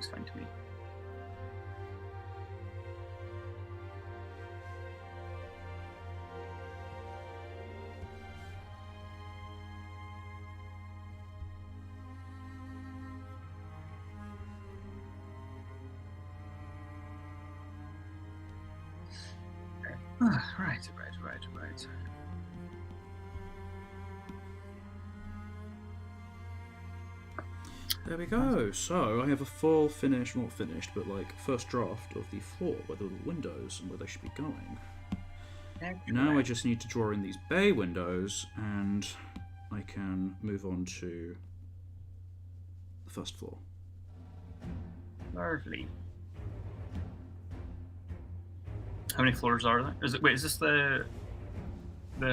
Everything's fine to me. Right. There we go. So I have a full finish, not finished, but like first draft of the floor, where the little windows and where they should be going. Now I just need to draw in these bay windows, and I can move on to the first floor. Lovely. How many floors are there? Is this the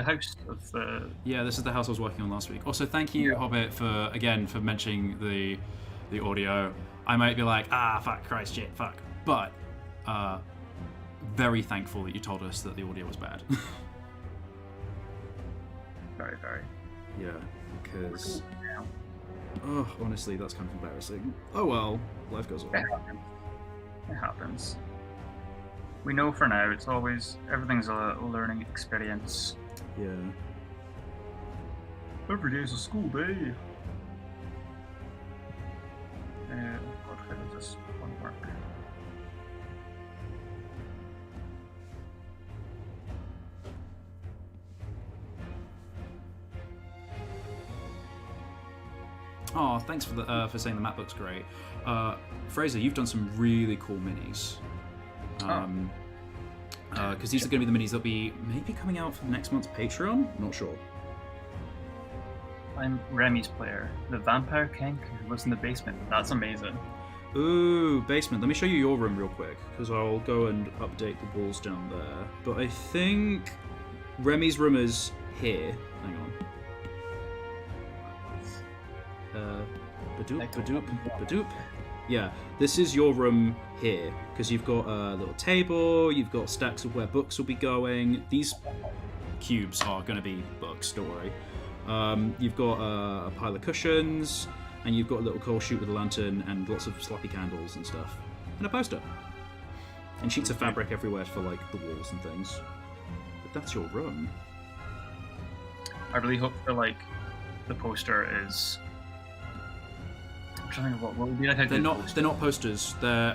house of the... Yeah, this is the house I was working on last week. Also, thank you, Hobbit, for mentioning the audio. I might be like, fuck, Christ, shit, fuck. But, very thankful that you told us that the audio was bad. Very, very. Yeah, because... Oh, honestly, that's kind of embarrassing. Oh well, life goes on. It happens. We know for now, everything's a learning experience. Yeah. Every day's a school day. God, how does this one work? Oh, thanks for saying the map looks great. Fraser, you've done some really cool minis. Because these are going to be the minis that'll be maybe coming out for next month's Patreon? Not sure. I'm Remy's player, the Vampire King who lives in the basement. That's amazing. Ooh, basement. Let me show you your room real quick, because I'll go and update the walls down there. But I think Remy's room is here. Hang on. Badoop. Yeah, this is your room here, because you've got a little table, you've got stacks of where books will be going. These cubes are going to be books, don't worry. You've got a pile of cushions, and you've got a little coal chute with a lantern, and lots of sloppy candles and stuff. And a poster. And sheets of fabric everywhere for, like, the walls and things. But that's your room. I really hope that, like, the poster is... I'm trying to think of what would be like a They're not posters. They're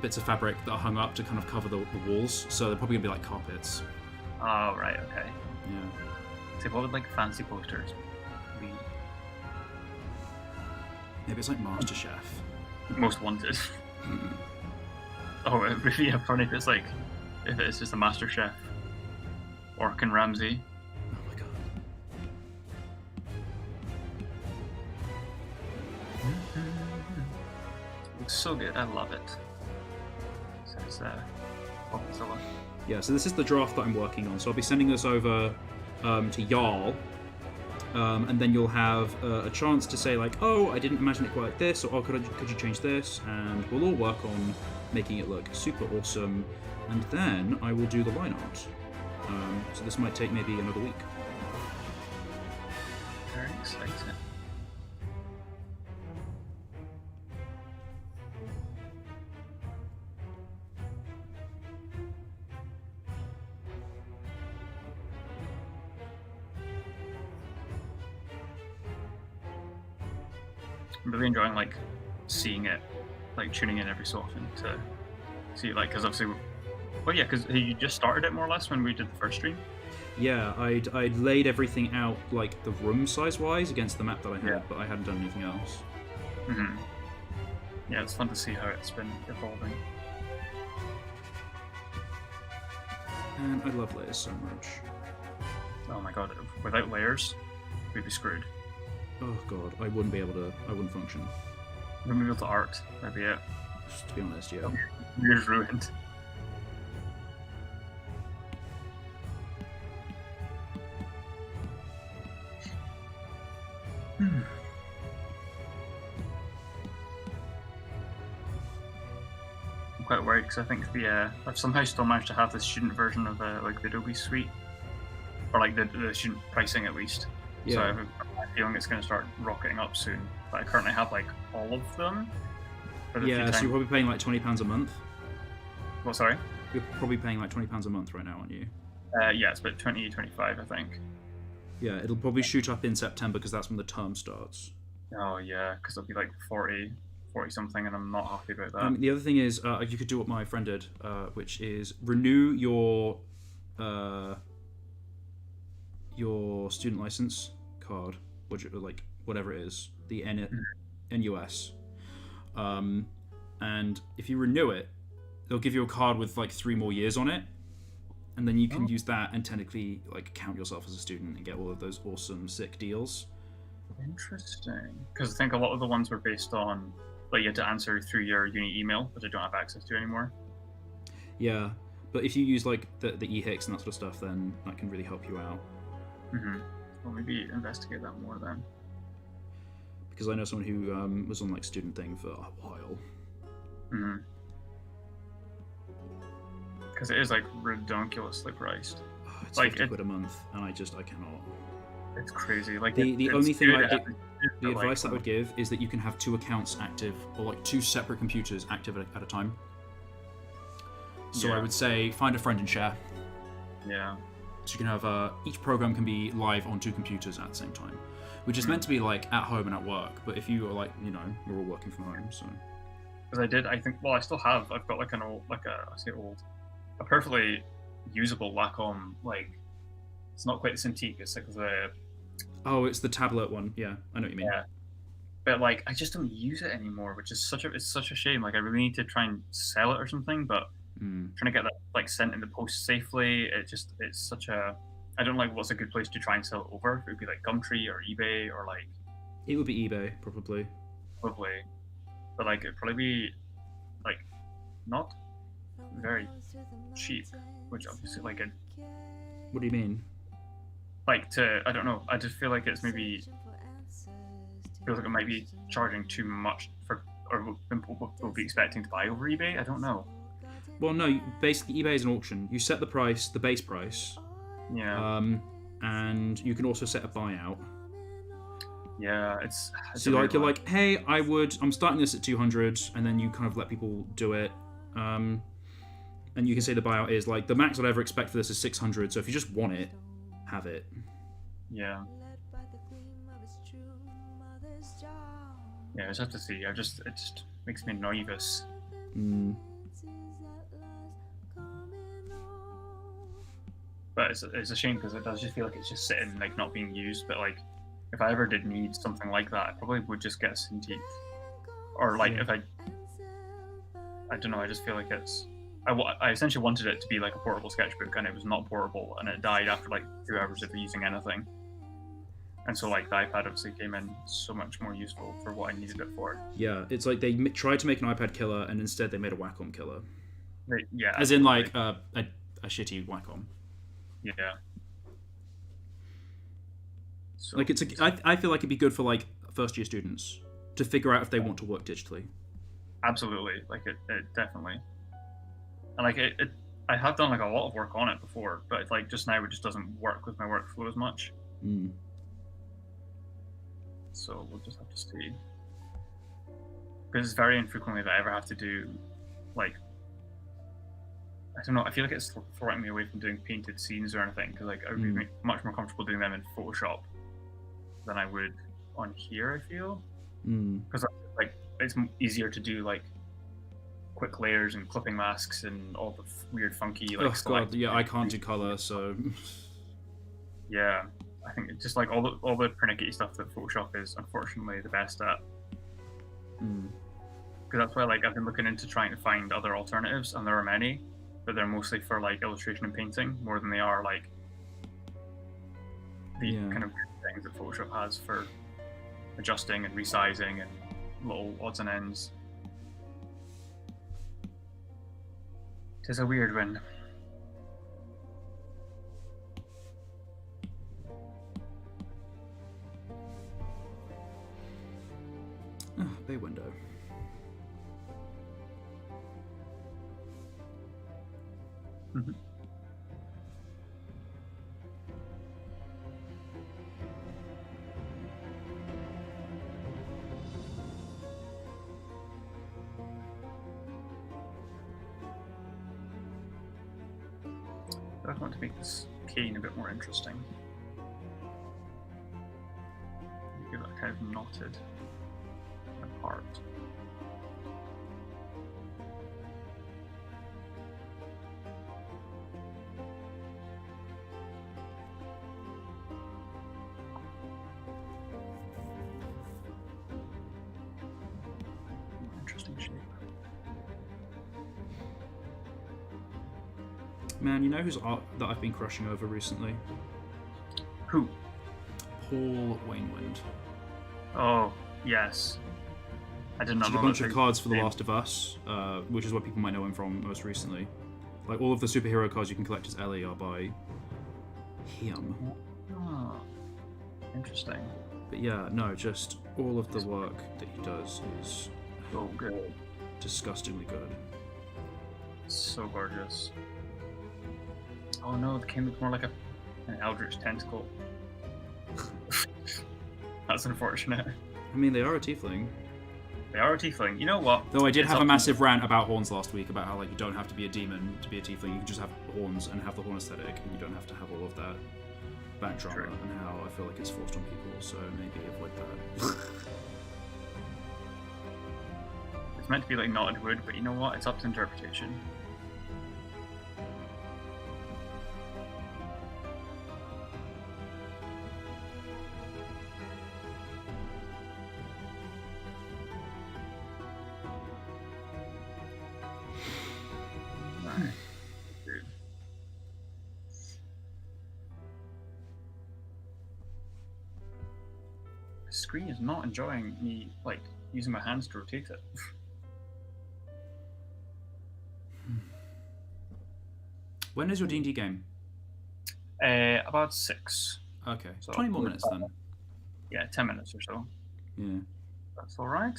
bits of fabric that are hung up to kind of cover the walls. So they're probably gonna be like carpets. Oh right, okay. Yeah. So what would like fancy posters be? Maybe it's like MasterChef. Most Wanted. Oh, it would be funny if it's just a MasterChef. Orc and Ramsay. Oh my god. Looks so good. I love it. So it's Godzilla. Yeah, so this is the draft that I'm working on. So I'll be sending this over to Jarl, and then you'll have a chance to say like, oh, I didn't imagine it quite like this, or oh, could you change this? And we'll all work on making it look super awesome. And then I will do the line art. So this might take maybe another week. Very exciting. I'm really enjoying like seeing it, like tuning in every so often to see like, because obviously, well, yeah, because you just started it more or less when we did the first stream. Yeah, I'd laid everything out like the room size wise against the map that I had, but I hadn't done anything else. Mm-hmm. Yeah, it's fun to see how it's been evolving. And I love layers so much. Oh my god, without layers, we'd be screwed. Oh god, I wouldn't function. We wouldn't be able to art, that'd be it. Just to be honest, yeah. You're just ruined. I'm quite worried because I think I've somehow still managed to have the student version of like the Adobe Suite, or like the student pricing at least. Yeah. So I have a feeling it's going to start rocketing up soon. But I currently have like all of them, for the few Yeah, so times. you're probably paying like £20 a month. Well, sorry. You're probably paying like £20 a month right now, aren't you? Yeah, it's about 20, 25, I think. Yeah, it'll probably shoot up in September because that's when the term starts. Oh yeah, because it'll be like 40 something, and I'm not happy about that. The other thing is, you could do what my friend did, which is renew your student license card, like whatever it is, the NUS, and if you renew it, they'll give you a card with like 3 more years on it, and then you can use that and technically like count yourself as a student and get all of those awesome sick deals. Interesting, because I think a lot of the ones were based on like you had to answer through your uni email, which I don't have access to anymore. Yeah, but if you use like the e-hicks and that sort of stuff, then that can really help you out. Well, maybe investigate that more then. Because I know someone who was on like student thing for a while. Because it is like ridiculously priced. Oh, it's like £50 a month, and I cannot. It's crazy. Like the only thing the advice like, I would give is that you can have 2 accounts active, or like 2 separate computers active at a time. So I would say find a friend and share. Yeah. So you can have each program can be live on 2 computers at the same time, which is meant to be like at home and at work. But if you are like, we're all working from home, so. Because I still have. I've got like an old, a perfectly usable Wacom. Like, it's not quite the Cintiq. It's like the. Oh, it's the tablet one. Yeah, I know what you mean. Yeah. But like, I just don't use it anymore, which is it's such a shame. Like, I really need to try and sell it or something, but trying to get that like sent in the post safely, it's such a. I don't like what's a good place to try and sell it over. It would be like Gumtree or eBay or like. It would be eBay probably. Probably, but like it'd probably be like not very cheap, which obviously like it. What do you mean? Like I don't know. I just feel like it's maybe feels like it might be charging too much for, or we'll be expecting to buy over eBay. I don't know. Well, no. Basically, eBay is an auction. You set the price, the base price. Yeah. And you can also set a buyout. Yeah, it's so like you're like, hey, I'm starting this at 200, and then you kind of let people do it. And you can say the buyout is like the max I'd ever expect for this is 600. So if you just want it, have it. Yeah. Yeah, I just have to see. It just makes me nervous. But it's a shame because it does just feel like it's just sitting, like not being used. But like, if I ever did need something like that, I probably would just get a Cintiq. Or like if I don't know. I just feel like I essentially wanted it to be like a portable sketchbook, and it was not portable, and it died after like 2 hours of using anything. And so like the iPad obviously came in so much more useful for what I needed it for. Yeah, it's like they tried to make an iPad killer, and instead they made a Wacom killer. Yeah. As in like a shitty Wacom. Yeah. So, like I feel like it'd be good for like first year students to figure out if they want to work digitally. Absolutely, like it definitely. And like I have done like a lot of work on it before, but it's like just now it just doesn't work with my workflow as much. So we'll just have to see. Because it's very infrequently that I ever have to do, like, I don't know, I feel like it's throwing me away from doing painted scenes or anything, because like I would be much more comfortable doing them in Photoshop than I would on here, I feel. Because like it's easier to do like quick layers and clipping masks and all the weird funky like. Oh god, yeah, I can't do color, so. Yeah, I think it's just like all the pernickety stuff that Photoshop is unfortunately the best at. Because that's why like I've been looking into trying to find other alternatives, and there are many, but they're mostly for like illustration and painting more than they are like the kind of things that Photoshop has for adjusting and resizing and little odds and ends. It is a weird one. Bay window. I want to make this cane a bit more interesting. Give it kind of knotted apart. Interesting shape. Man, you know whose art that I've been crushing over recently? Who? Paul Wainwind. Oh, yes. I did not Did know a bunch that of cards for The Last of Us, which is what people might know him from most recently. Like, all of the superhero cards you can collect as Ellie are by him. Oh, interesting. But yeah, no, just all of the work that he does is So good. disgustingly good. So gorgeous. Oh no, the cane looks more like an eldritch tentacle. That's unfortunate. I mean, they are a tiefling. They are a tiefling. You know what? Though I did It's have up a to massive rant about horns last week, about how like you don't have to be a demon to be a tiefling. You can just have horns and have the horn aesthetic, and you don't have to have all of that back drama. True. And how I feel like it's forced on people. So maybe avoid that. It's meant to be like knotted wood, but you know what? It's up to interpretation. Right. Dude. The screen is not enjoying me like using my hands to rotate it. When is your D&D game? About 6. Okay, So 20 more minutes then. Yeah, 10 minutes or so. Yeah. That's all right.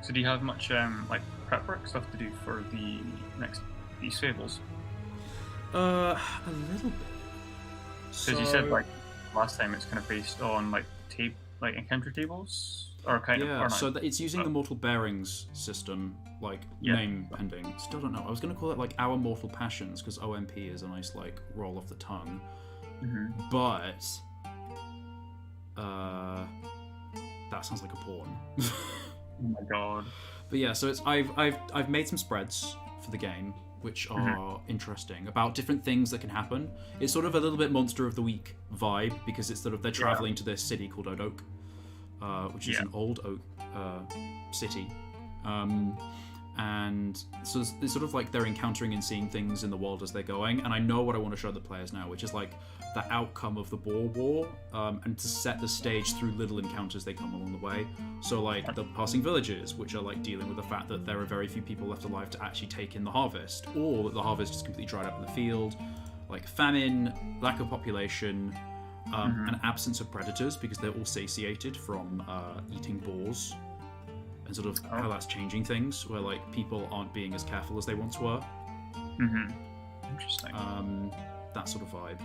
So do you have much like prep work stuff to do for the next Beast Fables? A little bit. Because you said like last time it's kind of based on like encounter tables, or kind of. Yeah, Or not. so it's using the Mortal Bearings system, like name pending. Still don't know. I was going to call it like Our Mortal Passions because OMP is a nice like roll off the tongue. Mm-hmm. But that sounds like a porn. Oh my god. But yeah, so it's I've made some spreads for the game which are interesting about different things that can happen. It's sort of a little bit Monster of the Week vibe because it's sort of they're traveling to this city called Oak, which is an old oak city. And so it's sort of like they're encountering and seeing things in the world as they're going. And I know what I want to show the players now, which is like the outcome of the Boer War, and to set the stage through little encounters they come along the way. So like the passing villages, which are like dealing with the fact that there are very few people left alive to actually take in the harvest, or that the harvest is completely dried up in the field. Like famine, lack of population, an absence of predators because they're all satiated from eating boars. And sort of how that's changing things, where like people aren't being as careful as they once were. Mm-hmm. Interesting. That sort of vibe.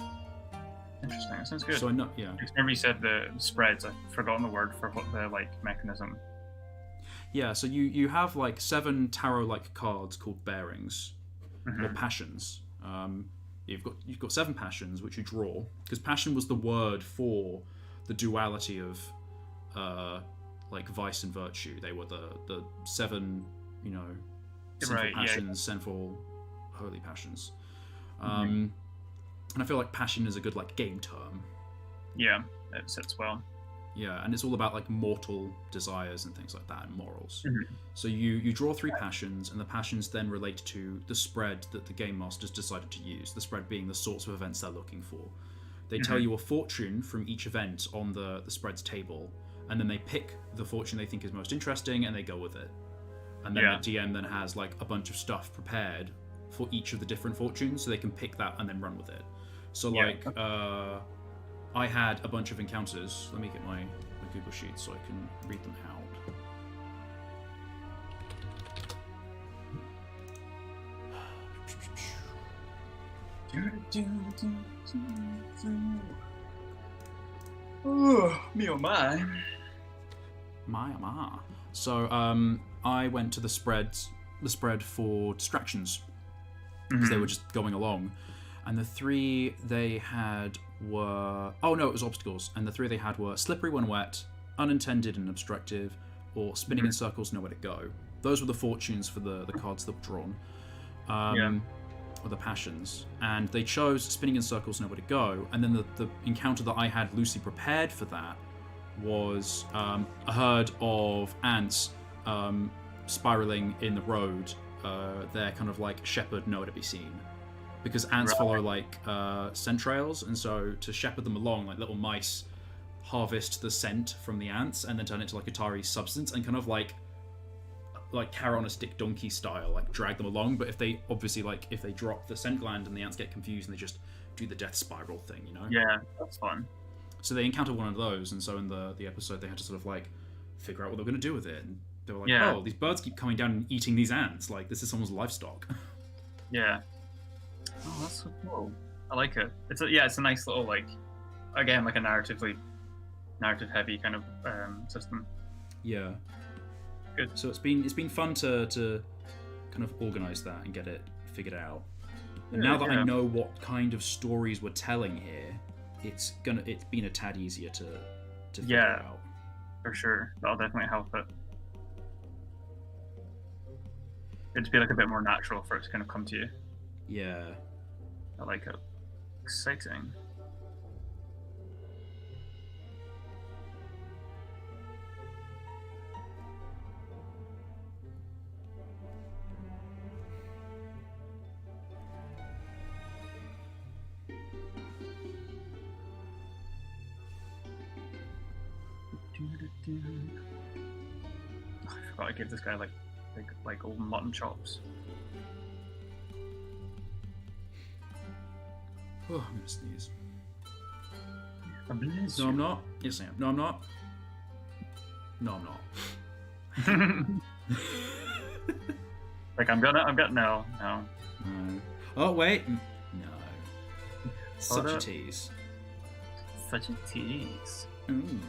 Interesting. That sounds good. So I know, yeah. Whenever you said the spreads, I've forgotten the word for what the like mechanism. Yeah. So you have like 7 tarot-like cards called bearings or passions. You've got 7 passions which you draw because passion was the word for the duality of. Like vice and virtue, they were the 7, sinful passions, sinful, holy passions. And I feel like passion is a good like game term. Yeah, it sits well. Yeah, and it's all about like mortal desires and things like that, and morals. So you draw 3 passions, and the passions then relate to the spread that the game masters decided to use. The spread being the sorts of events they're looking for. They tell you a fortune from each event on the spreads table. And then they pick the fortune they think is most interesting, and they go with it. And then the DM then has like a bunch of stuff prepared for each of the different fortunes, so they can pick that and then run with it. So like I had a bunch of encounters. Let me get my Google Sheets so I can read them out. Me oh my. My. So I went to the spread for distractions because they were just going along, and the 3 they had were it was obstacles, and the 3 they had were slippery when wet, unintended and obstructive, or spinning in circles nowhere to go. Those were the fortunes for the cards that were drawn. Or the passions, and they chose spinning in circles nowhere to go, and then the encounter that I had loosely prepared for that was a herd of ants spiraling in the road. They're kind of like shepherd nowhere to be seen, because ants follow like scent trails, and so to shepherd them along, like little mice harvest the scent from the ants and then turn it into like Atari substance and kind of like carrot on a stick donkey style, like drag them along. But if they drop the scent gland and the ants get confused and they just do the death spiral thing, you know? Yeah, that's fun. So they encountered one of those, and so in the episode they had to sort of like figure out what they were going to do with it. And they were like, oh, these birds keep coming down and eating these ants. Like, this is someone's livestock. Yeah. Oh, that's so cool. I like it. It's a nice little, like, again, like a narrative heavy kind of system. Yeah. Good. So it's been fun to kind of organise that and get it figured out. And now that I know what kind of stories we're telling here, it's been a tad easier to figure out. For sure. That'll definitely help it. It'd be like a bit more natural for it to kind of come to you. Yeah. I like it. Exciting. I forgot I gave this guy like old mutton chops. Oh, I'm gonna sneeze. Bless No, you. I'm not. Yes, I am. No, I'm not. No, I'm not. Like I'm gonna no. No. Oh wait, no. Such a tease. Such a tease. Ooh.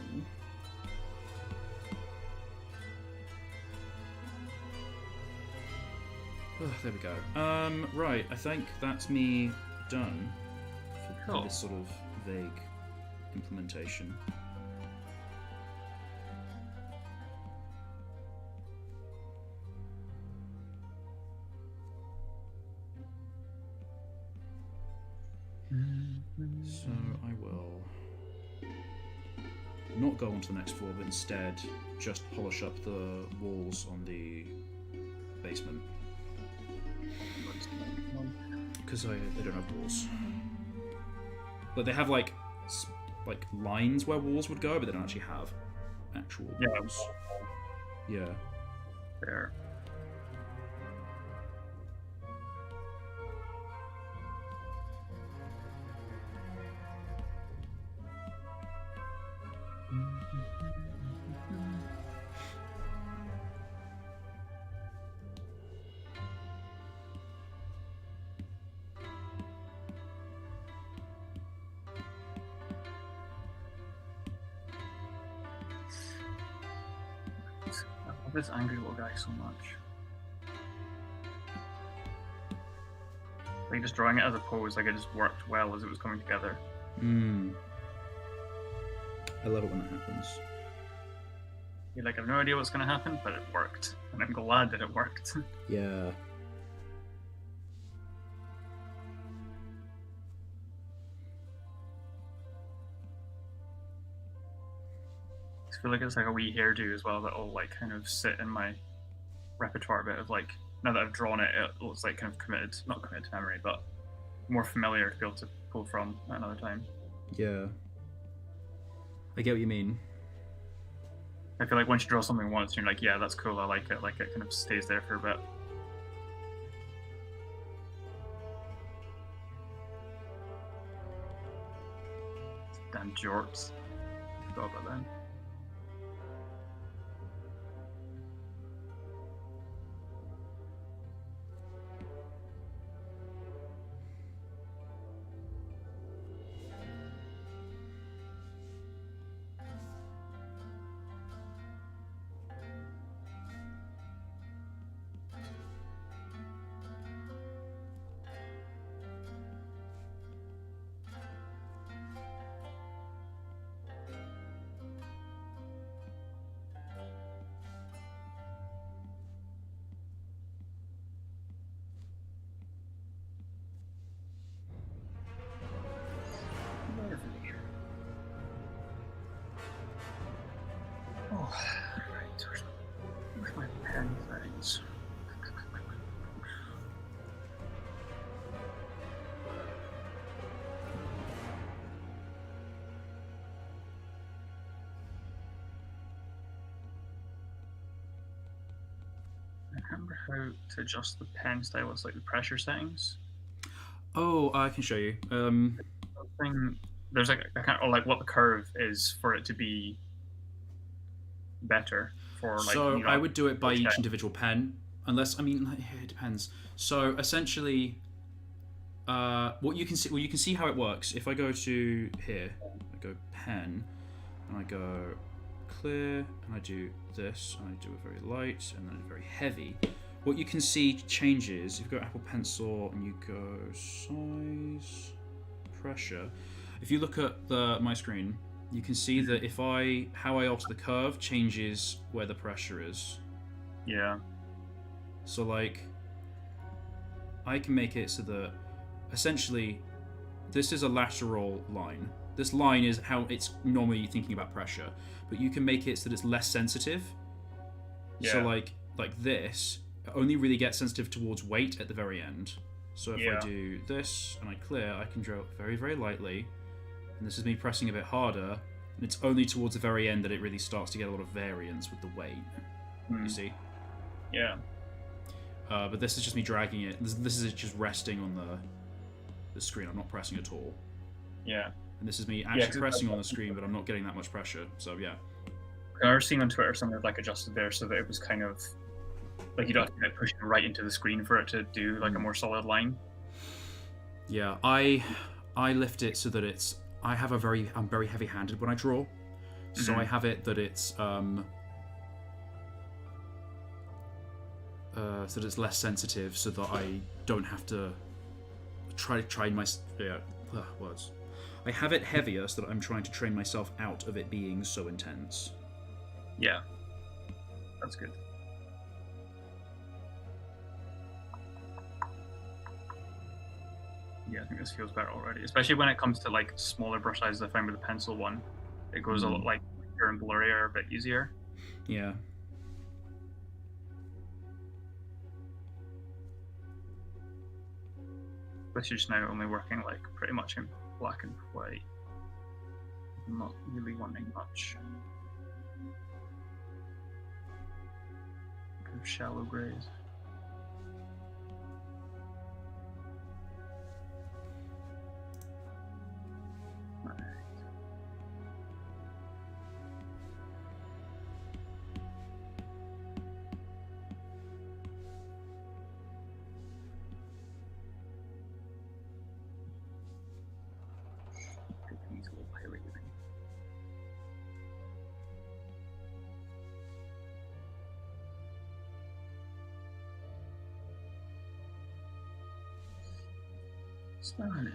Oh, there we go. Right, I think that's me done for this sort of vague implementation. So I will not go on to the next floor, but instead just polish up the walls on the basement. Because they don't have walls. But they have like lines where walls would go, but they don't actually have actual walls. Yeah. Fair. I love this angry little guy so much. Like just drawing it as a pose, like it just worked well as it was coming together. I love it when that happens. You're like, I have no idea what's going to happen, but it worked. And I'm glad that it worked. Yeah. I feel like it's like a wee hairdo as well that'll like kind of sit in my repertoire a bit of like, now that I've drawn it, it looks like kind of not committed to memory, but more familiar to be able to pull from at another time. Yeah. I get what you mean. I feel like once you draw something once, you're like, yeah, that's cool, I like it kind of stays there for a bit. Damn jorts. Forgot about them. Oh, right. Where's my pen things? I can't remember how to adjust the pen stylus, like the pressure settings. Oh, I can show you. There's like I can't, or like what the curve is for it to be better for like. So you know, I would do it by each individual pen, unless I mean it depends. So essentially, what you can see, well, you can see how it works. If I go to here, I go pen, and I go clear, and I do this, and I do it very light, and then very heavy. What you can see changes. If you go Apple Pencil and you go size, pressure. If you look at my screen, you can see that how I alter the curve changes where the pressure is. Yeah. So like, I can make it so that essentially, this is a lateral line. This line is how it's normally thinking about pressure, but you can make it so that it's less sensitive. Yeah. So like this only really gets sensitive towards weight at the very end. So if I do this and I clear, I can draw it very, very lightly. And this is me pressing a bit harder. And it's only towards the very end that it really starts to get a lot of variance with the weight. You see? Yeah. But this is just me dragging it. This is just resting on the screen. I'm not pressing at all. Yeah. And this is me actually pressing on the screen, but I'm not getting that much pressure. So yeah. I was seeing on Twitter something like adjusted there so that it was kind of like you don't have to like push it right into the screen for it to do like a more solid line. Yeah, I lift it so that I'm very heavy-handed when I draw, so I have it that it's so that it's less sensitive, so that I don't have to train my words. I have it heavier so that I'm trying to train myself out of it being so intense. Yeah, that's good. Yeah, I think this feels better already, especially when it comes to like smaller brush sizes. I find with the pencil one, it goes a lot like clearer and blurrier, a bit easier. Yeah. This is now only working like pretty much in black and white. I'm not really wanting much. Kind of shallow grays. Stunning.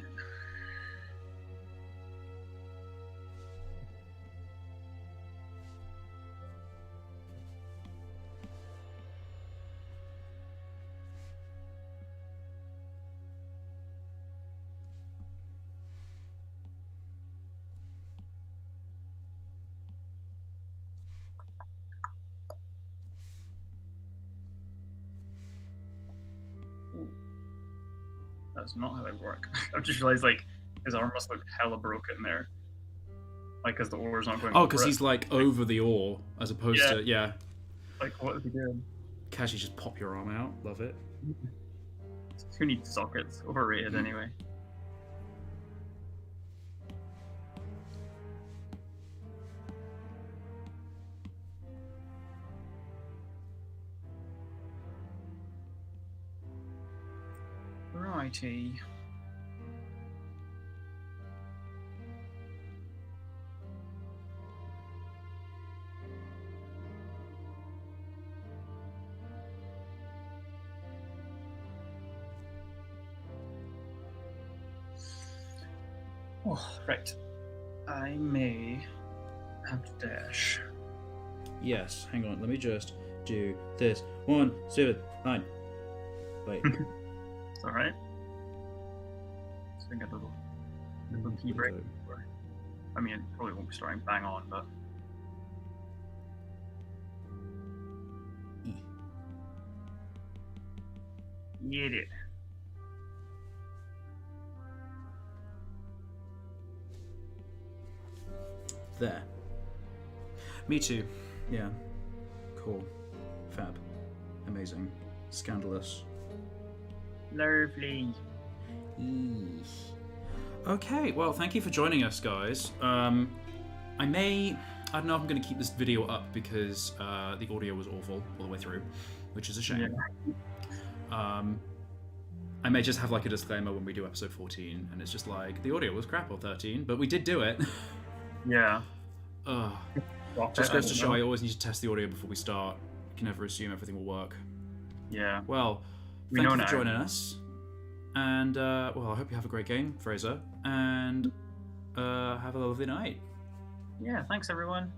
That's not how they work. I've just realized like his arm must look hella broken there. Like, because the oar's not going. Oh, because he's like over the oar as opposed to Like, what is he doing? Casually just pop your arm out. Love it. Who needs sockets? Overrated anyway. Righty. Oh, right. I may have to dash. Yes, hang on, let me just do this. 1, 7, 9. Wait. It's alright. So I get a little key break. I mean, it probably won't be starting bang on, but. Get it. There. Me too. Yeah. Cool. Fab. Amazing. Scandalous. Lovely. Okay, well, thank you for joining us, guys. I don't know if I'm going to keep this video up because the audio was awful all the way through, which is a shame. Yeah. I may just have like a disclaimer when we do episode 14, and it's just like, the audio was crap on 13, but we did do it. Yeah. Just goes to show I always need to test the audio before we start. You can never assume everything will work. Yeah. Well, thank you for joining us. And, well, I hope you have a great game, Fraser. And have a lovely night. Yeah, thanks, everyone.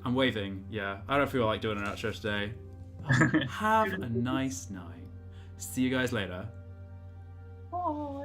I'm waving, yeah. I don't feel like doing an outro today. Have a nice night. See you guys later. Bye.